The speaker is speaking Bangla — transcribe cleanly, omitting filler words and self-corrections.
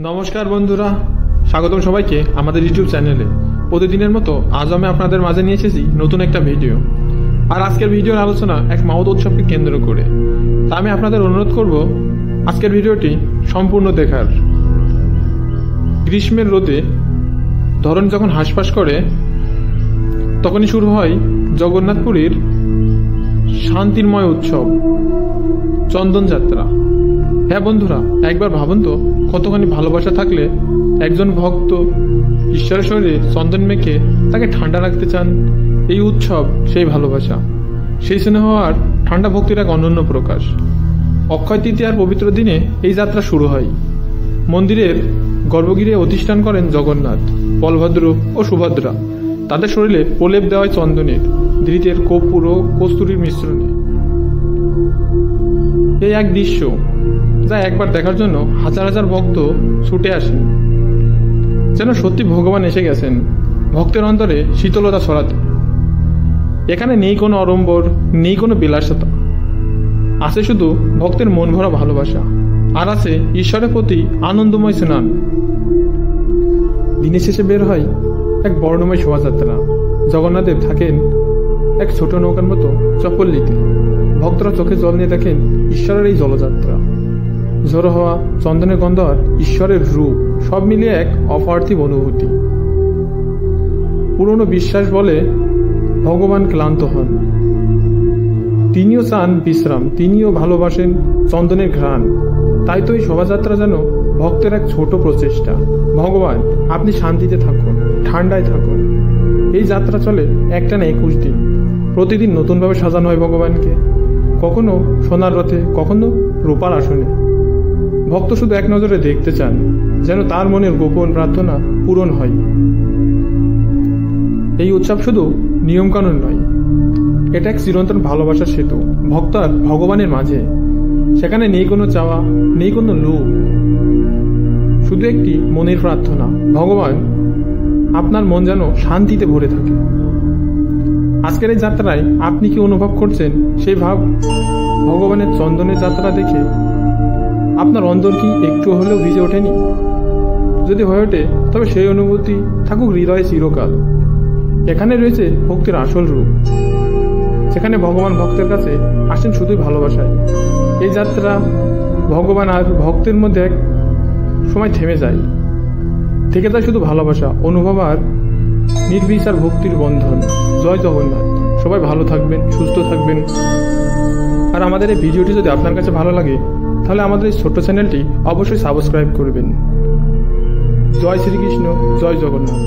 নমস্কার বন্ধুরা, স্বাগতম সবাইকে আমাদের ইউটিউব চ্যানেলে। প্রতিদিনের মতো আজ আমি আপনাদের মাঝে নিয়ে এসেছি নতুন একটা ভিডিও। আর আজকের ভিডিওর আলোচনা এক মাউত উৎসবকে কেন্দ্র করে। তা আমি আপনাদের অনুরোধ করব আজকের ভিডিওটি সম্পূর্ণ দেখার। গ্রীষ্মের রোদে ধরন যখন হাঁসফাঁস করে তখনই শুরু হয় জগন্নাথপুরীর শান্তিময় উৎসব চন্দন যাত্রা। হ্যাঁ বন্ধুরা, একবার ভাবুন তো, কতখানি ভালোবাসা থাকলে একজন ভক্ত ঈশ্বরের শরীরে চন্দন মেখে তাকে ঠান্ডা রাখতে চান। এই উৎসব সেই ভালোবাসা, সেই স্নেহ আর ঠান্ডা ভক্তির এক অনন্য প্রকাশ। অক্ষয় তৃতীয়ার পবিত্র দিনে এই যাত্রা শুরু হয়। মন্দিরের গর্ভগৃহে অধিষ্ঠান করেন জগন্নাথ, বলভদ্র ও সুভদ্রা। তাদের শরীরে প্রলেপ দেওয়া হয় চন্দনের, ধৃতের, কর্পূর ও কস্তুরীর মিশ্রণে। এই এক দৃশ্য যা একবার দেখার জন্য হাজার হাজার ভক্ত ছুটে আসেন, যেন সত্যি ভগবান এসে গেছেন ভক্তের অন্তরে শীতলতা ছড়াতে। এখানে নেই কোনো অড়ম্বর, নেই কোনো বিলাসিতা, আছে শুধু ভক্তের মন ভরা ভালোবাসা, আর আছে ঈশ্বরের প্রতি আনন্দময় স্নান। দিনের শেষে বের হয় এক বর্ণময় শোভাযাত্রা। জগন্নাথদেব থাকেন এক ছোট নৌকার মতো চপল্লিতে। ভক্তরা চোখে জল নিয়ে দেখেন ঈশ্বরের এই জলযাত্রা। ঝোড়ো হওয়া, চন্দনের গন্ধ আর ঈশ্বরের রূপ সব মিলিয়ে এক অপার্থিব অনুভূতি। পুরনো বিশ্বাস বলে ভগবান ক্লান্ত হন, তিনিও চান বিশ্রাম, তিনিও ভালোবাসেন চন্দনের ঘ্রাণ। তাই তো এই শোভাযাত্রা যেন ভক্তের এক ছোট প্রচেষ্টা। ভগবান, আপনি শান্তিতে থাকুন, ঠান্ডায় থাকুন। এই যাত্রা চলে একটানা 21 দিন। প্রতিদিন নতুনভাবে সাজানো হয় ভগবানকে, কখনো সোনার রথে, কখনো রূপার আসনে। ভক্ত শুধু এক নজরে দেখতে চান, যেন তার মনের গোপন প্রার্থনা পূরণ হয়। এই উৎসব শুধু নিয়মকানুন নয়, এটা এক চিরন্তন ভালোবাসার সেতু ভক্ত আর ভগবানের মাঝে। সেখানে নেই কোনো চাওয়া, নেই কোনো লোভ, শুধু একটি মনের প্রার্থনা, ভগবান আপনার মন যেন শান্তিতে ভরে থাকে। আজকের এই যাত্রায় আপনি কি অনুভব করছেন সেই ভাব? ভগবানের চন্দনের যাত্রা দেখে আপনার অন্তর কি একটু হলেও ভিজে ওঠেনি? যদি হয়ে ওঠে, তবে সেই অনুভূতি থাকুক হৃদয়ে চিরকাল। এখানে রয়েছে ভক্তির আসল রূপ, যেখানে ভগবান ভক্তের কাছে আসেন শুধুই ভালোবাসায়। এই যাত্রা ভগবান আর ভক্তের মধ্যে এক সময় থেমে যায়, থেকে যায় শুধু ভালোবাসা, অনুভব আর নির্বিচার ভক্তির বন্ধন। জয় জগন্নাথ। সবাই ভালো থাকবেন, সুস্থ থাকবেন। আর আমাদের এই ভিডিওটি যদি আপনার কাছে ভালো লাগে, তাহলে আমাদের এই ছোট্ট চ্যানেলটি অবশ্যই সাবস্ক্রাইব করবেন। জয় শ্রীকৃষ্ণ, জয় জগন্নাথ।